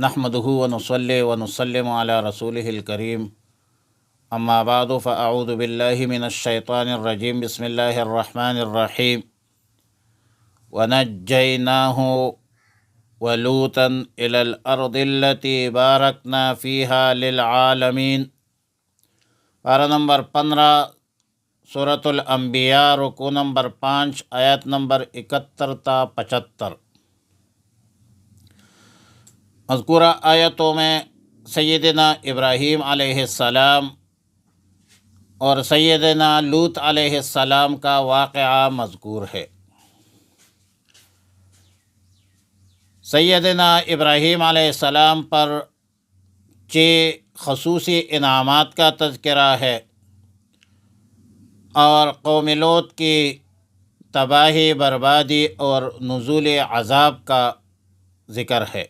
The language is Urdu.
نحمدہ ونصلی ونسلم علی رسولہ الکریم اما بعد فاعوذ باللہ من الشیطان الرجیم بسم اللہ الرحمن الرحیم ونجیناہ ولوطا الی الارض التي بارکنا فیہا للعالمین۔ پارہ نمبر 15 سورۃ الانبیاء، رکوع نمبر 5، آیت نمبر 71 تا 75۔ مذکورہ آیتوں میں سیدنا ابراہیم علیہ السلام اور سیدنا لوط علیہ السلام کا واقعہ مذکور ہے۔ سیدنا ابراہیم علیہ السلام پر 6 خصوصی انعامات کا تذکرہ ہے اور قوم لوط کی تباہی، بربادی اور نزول عذاب کا ذکر ہے۔